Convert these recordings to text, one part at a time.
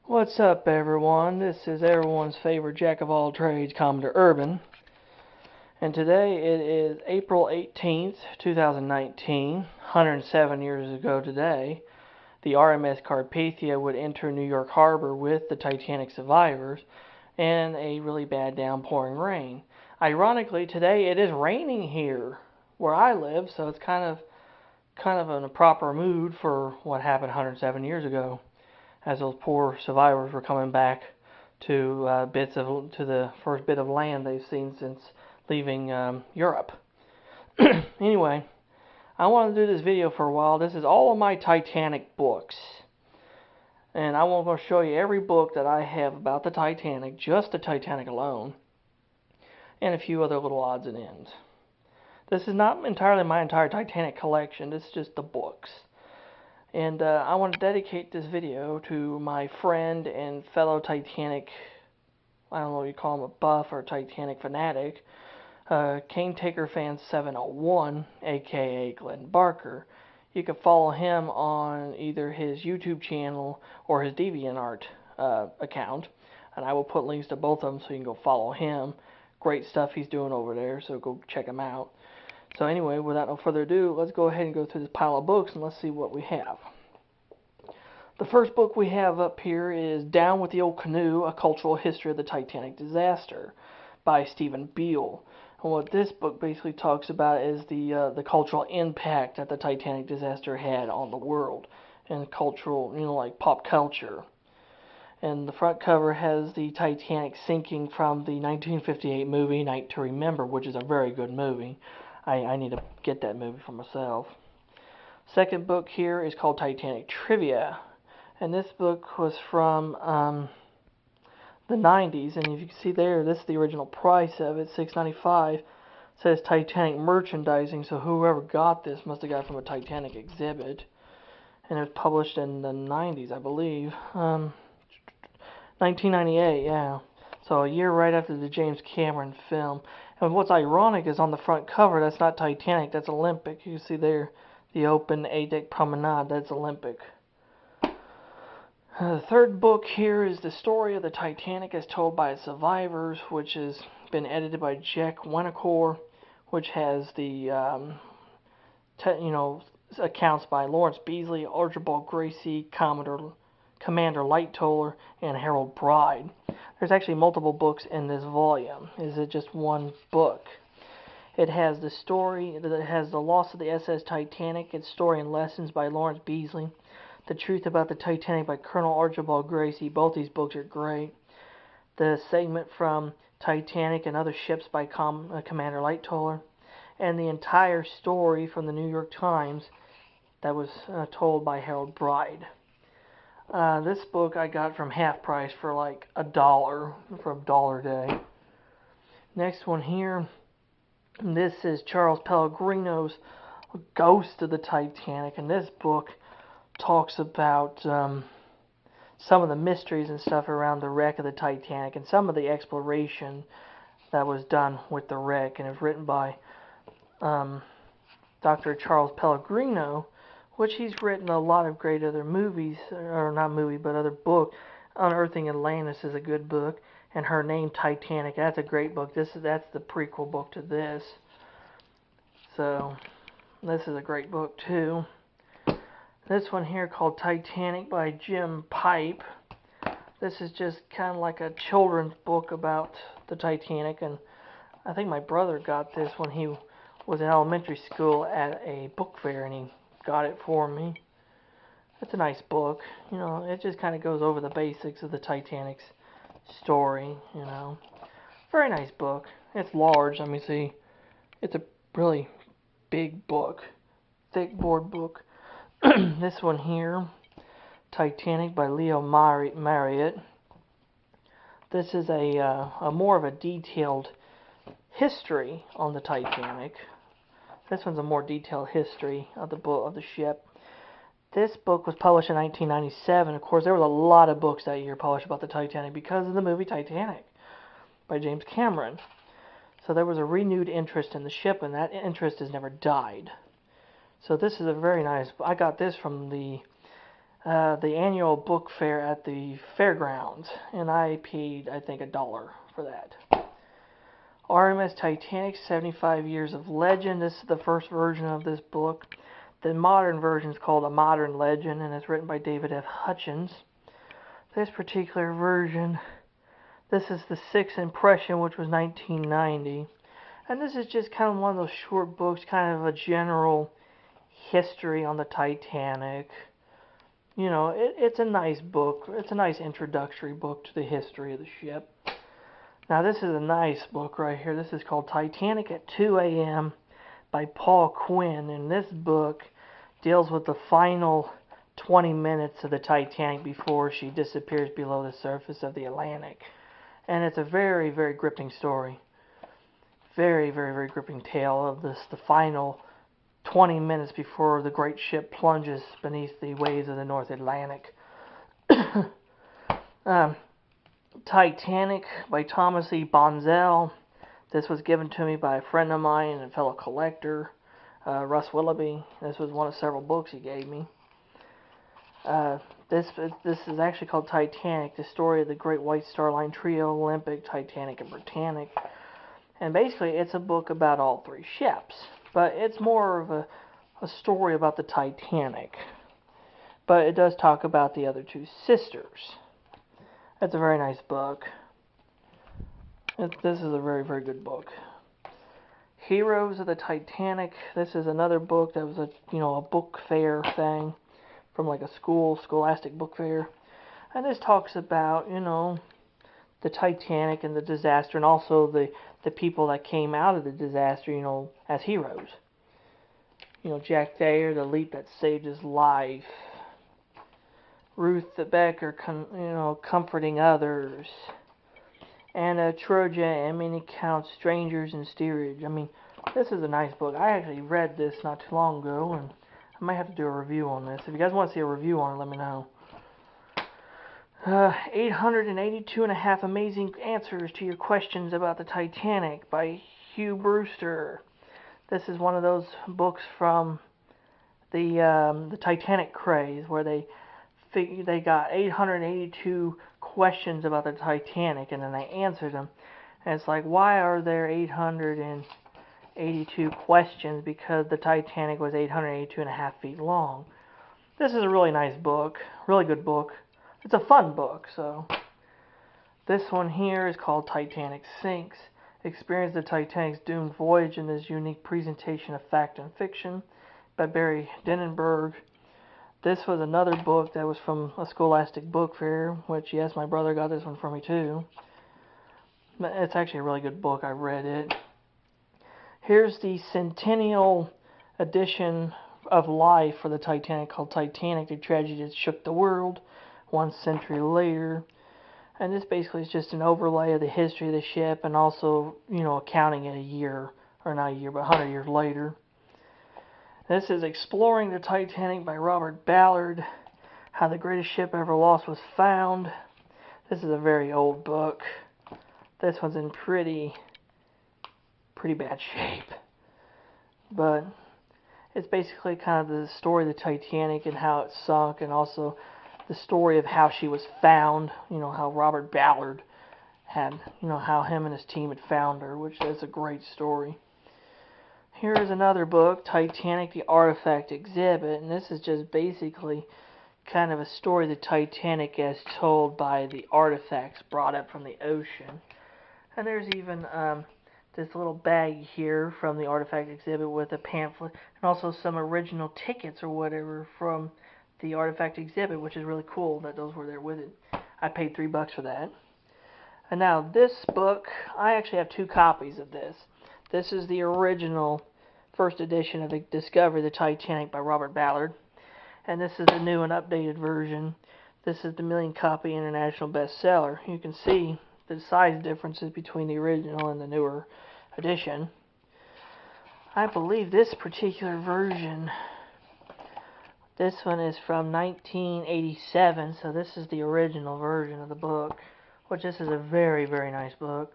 What's up, everyone? This is everyone's favorite jack of all trades, Commodore Urban. And today it is April 18th, 2019. 107 years ago today, the RMS Carpathia would enter New York Harbor with the Titanic survivors and a really bad downpouring rain. Ironically, today it is raining here where I live, so it's kind of in a proper mood for what happened 107 years ago, as those poor survivors were coming back to the first bit of land they've seen since leaving Europe. Anyway, I wanted to do this video for a while. This is all of my Titanic books, and I want to show you every book that I have about the Titanic, just the Titanic alone, and a few other little odds and ends. This is not entirely my entire Titanic collection. This is just the books. And I want to dedicate this video to my friend and fellow Titanic, I don't know what you call him, a buff or Titanic fanatic, Cane Taker Fan 701, aka Glenn Barker. You can follow him on either his YouTube channel or his DeviantArt account, and I will put links to both of them so you can go follow him. Great stuff he's doing over there, so go check him out. So anyway, without no further ado, let's go ahead and go through this pile of books and let's see what we have. The first book we have up here is Down with the Old Canoe, A Cultural History of the Titanic Disaster by Stephen Beale. And what this book basically talks about is the cultural impact that the Titanic disaster had on the world and cultural, like pop culture. And the front cover has the Titanic sinking from the 1958 movie Night to Remember, which is a very good movie. I need to get that movie for myself. Second book here is called Titanic Trivia. And this book was from the 90s. And if you can see there, this is the original price of it, $6.95. It says Titanic Merchandising, so whoever got this must have got it from a Titanic exhibit. And it was published in the 90s, I believe. 1998, yeah. So a year right after the James Cameron film. And what's ironic is on the front cover, that's not Titanic, that's Olympic. You can see there, the open 8-deck promenade, that's Olympic. The third book here is the story of the Titanic as told by its survivors, which has been edited by Jack Winocour, which has the accounts by Lawrence Beasley, Archibald Gracie, Commander Lightoller, and Harold Bride. There's actually multiple books in this volume. Is it just one book? It has the story, it has The Loss of the SS Titanic, its story and lessons by Lawrence Beasley, The Truth About the Titanic by Colonel Archibald Gracie. Both these books are great. The segment from Titanic and Other Ships by Commander Lightoller, and the entire story from the New York Times that was told by Harold Bride. This book I got from half price for like $1 for $1 day. Next one here, this is Charles Pellegrino's Ghost of the Titanic, and this book talks about some of the mysteries and stuff around the wreck of the Titanic and some of the exploration that was done with the wreck, and it's written by Dr. Charles Pellegrino, which he's written a lot of great other movies, or not movie, but other books. Unearthing Atlantis is a good book, and Her Name Titanic, that's a great book. That's the prequel book to this. So, this is a great book too. This one here called Titanic by Jim Pipe. This is just kind of like a children's book about the Titanic, and I think my brother got this when he was in elementary school at a book fair, and he got it for me. It's a nice book. It just kind of goes over the basics of the Titanic's story, Very nice book. It's large. Let me see. It's a really big book. Thick board book. This one here, Titanic by Leo Marriott. This is a more of a detailed history on the Titanic. This one's a more detailed history of the ship. This book was published in 1997. Of course, there was a lot of books that year published about the Titanic because of the movie Titanic by James Cameron. So there was a renewed interest in the ship, and that interest has never died. So this is a very nice. I got this from the the annual book fair at the fairgrounds, and I paid, I think, $1 for that. RMS Titanic, 75 Years of Legend. This is the first version of this book. The modern version is called A Modern Legend, and it's written by David F. Hutchins. This particular version, this is the sixth impression, which was 1990. And this is just kind of one of those short books, kind of a general history on the Titanic. You know, it's a nice book. It's a nice introductory book to the history of the ship. Now, this is a nice book right here. This is called Titanic at 2 a.m. by Paul Quinn. And this book deals with the final 20 minutes of the Titanic before she disappears below the surface of the Atlantic. And it's a very, very gripping story. Very, very, very gripping tale of the final 20 minutes before the great ship plunges beneath the waves of the North Atlantic. Titanic by Thomas E. Bonzell. This was given to me by a friend of mine and a fellow collector, Russ Willoughby. This was one of several books he gave me. This is actually called Titanic, the story of the Great White Star Line Trio, Olympic, Titanic, and Britannic. And basically, it's a book about all three ships. But it's more of a story about the Titanic. But it does talk about the other two sisters. It's a very nice book. This is a very, very good book. Heroes of the Titanic. This is another book that was a book fair thing from like a scholastic book fair. And this talks about, the Titanic and the disaster, and also the people that came out of the disaster, as heroes. Jack Thayer, the leap that saved his life. Ruth Becker, comforting others. Anna Troja and many count strangers in steerage. I mean, this is a nice book. I actually read this not too long ago, and I might have to do a review on this. If you guys want to see a review on it, let me know. 882.5 Amazing Answers to Your Questions About the Titanic by Hugh Brewster. This is one of those books from the Titanic craze where they got 882 questions about the Titanic and then they answered them. And it's like, why are there 882 questions? Because the Titanic was 882.5 feet long. This is a really nice book, really good book. It's a fun book, so. This one here is called Titanic Sinks. Experience the Titanic's doomed voyage in this unique presentation of fact and fiction by Barry Denenberg. This was another book that was from a scholastic book fair, which, yes, my brother got this one for me too. It's actually a really good book. I read it. Here's the centennial edition of life for the Titanic called Titanic, the Tragedy That Shook the World, 1 century later. And this basically is just an overlay of the history of the ship and also, accounting it a year, or not a year, but 100 years later. This is Exploring the Titanic by Robert Ballard, How the Greatest Ship Ever Lost Was Found. This is a very old book. This one's in pretty bad shape. But it's basically kind of the story of the Titanic and how it sunk, and also the story of how she was found, how Robert Ballard had, how him and his team had found her, which is a great story. Here is another book, Titanic, the Artifact Exhibit, and this is just basically kind of a story of the Titanic as told by the artifacts brought up from the ocean. And there's even this little bag here from the Artifact Exhibit with a pamphlet, and also some original tickets or whatever from the Artifact Exhibit, which is really cool that those were there with it. I paid $3 for that. And now this book, I actually have 2 copies of this. This is the original first edition of the Discovery of the Titanic by Robert Ballard. And this is the new and updated version. This is the 1,000,000-copy international bestseller. You can see the size differences between the original and the newer edition. I believe this particular version, this one is from 1987, so this is the original version of the book, which this is a very, very nice book.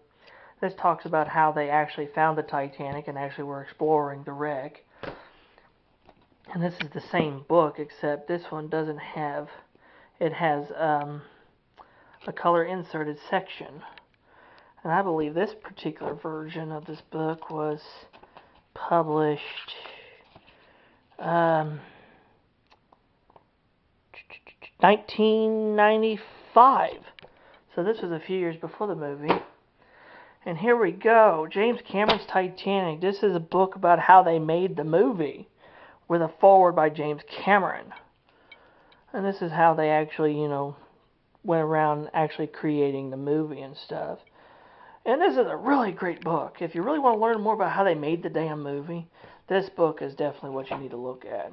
This talks about how they actually found the Titanic and actually were exploring the wreck. And this is the same book, except this one doesn't have, it has a color inserted section. And I believe this particular version of this book was published 1995. So this was a few years before the movie. And here we go. James Cameron's Titanic. This is a book about how they made the movie, with a foreword by James Cameron. And this is how they actually, went around actually creating the movie and stuff. And this is a really great book. If you really want to learn more about how they made the damn movie, this book is definitely what you need to look at.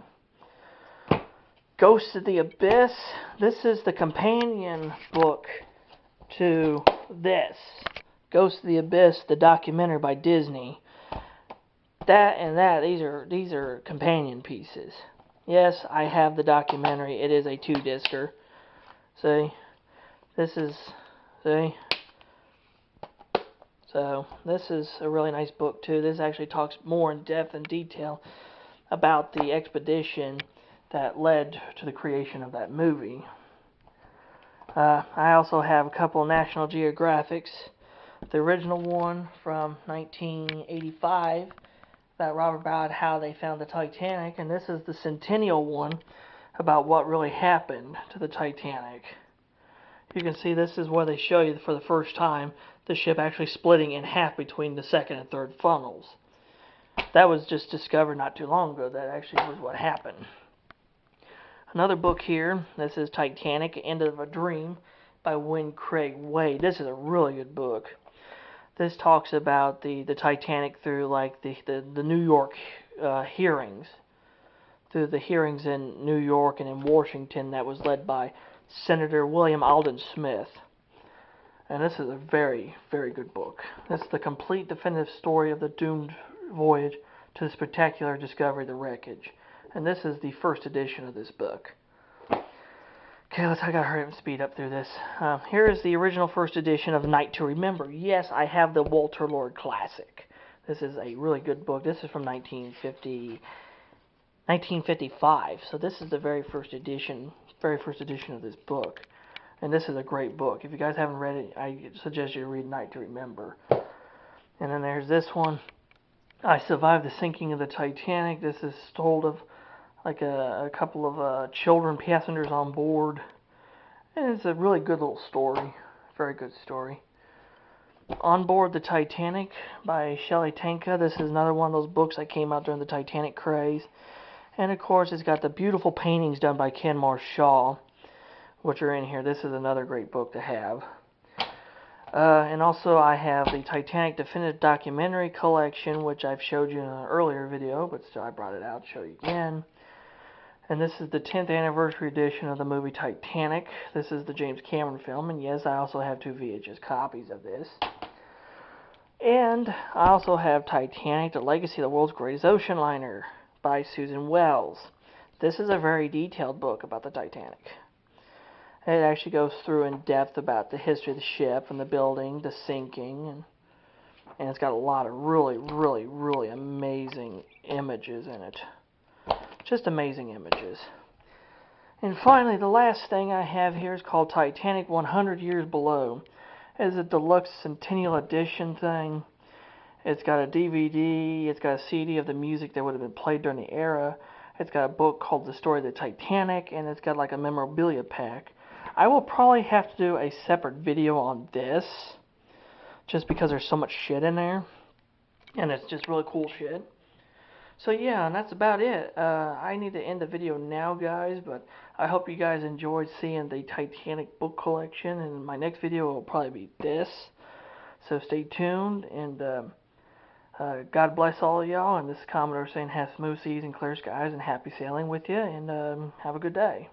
Ghost of the Abyss. This is the companion book to this. Ghost of the Abyss, the documentary by Disney. These are companion pieces. Yes, I have the documentary. It is a 2-discer. See? See? So, this is a really nice book, too. This actually talks more in depth and detail about the expedition that led to the creation of that movie. I also have a couple of National Geographics. The original one from 1985, about Robert Ballard, how they found the Titanic, and this is the Centennial one about what really happened to the Titanic. You can see this is where they show you for the first time the ship actually splitting in half between the second and third funnels. That was just discovered not too long ago. That actually was what happened. Another book here, this is Titanic, End of a Dream by Win Craig Wade. This is a really good book. This talks about the Titanic through like the New York hearings. Through the hearings in New York and in Washington that was led by Senator William Alden Smith. And this is a very, very good book. This is the complete definitive story of the doomed voyage to the spectacular discovery of the wreckage. And this is the first edition of this book. Okay, I gotta hurry up and speed up through this. Here is the original first edition of Night to Remember. Yes, I have the Walter Lord Classic. This is a really good book. This is from 1955. So this is the very first edition of this book. And this is a great book. If you guys haven't read it, I suggest you read Night to Remember. And then there's this one, I Survived the Sinking of the Titanic. This is told of like a couple of children passengers on board. And it's a really good little story. Very good story. On Board the Titanic by Shelley Tanka. This is another one of those books that came out during the Titanic craze. And of course it's got the beautiful paintings done by Ken Marshall, which are in here. This is another great book to have. And also I have the Titanic Definitive Documentary Collection, which I've showed you in an earlier video, but still I brought it out to show you again. And this is the 10th anniversary edition of the movie Titanic. This is the James Cameron film, and yes, I also have 2 VHS copies of this. And I also have Titanic, The Legacy of the World's Greatest Ocean Liner by Susan Wells. This is a very detailed book about the Titanic. It actually goes through in depth about the history of the ship and the building, the sinking, and it's got a lot of really, really, really amazing images in it. Just amazing images. And finally, the last thing I have here is called Titanic 100 Years Below. It's a deluxe centennial edition thing. It's got a DVD, it's got a CD of the music that would have been played during the era. It's got a book called The Story of the Titanic, and it's got like a memorabilia pack. I will probably have to do a separate video on this, just because there's so much shit in there, and it's just really cool shit. So yeah, and that's about it. I need to end the video now, guys, but I hope you guys enjoyed seeing the Titanic book collection, and my next video will probably be this. So stay tuned, and God bless all of y'all, and this is Commodore saying have smooth seas and clear skies and happy sailing with you, and have a good day.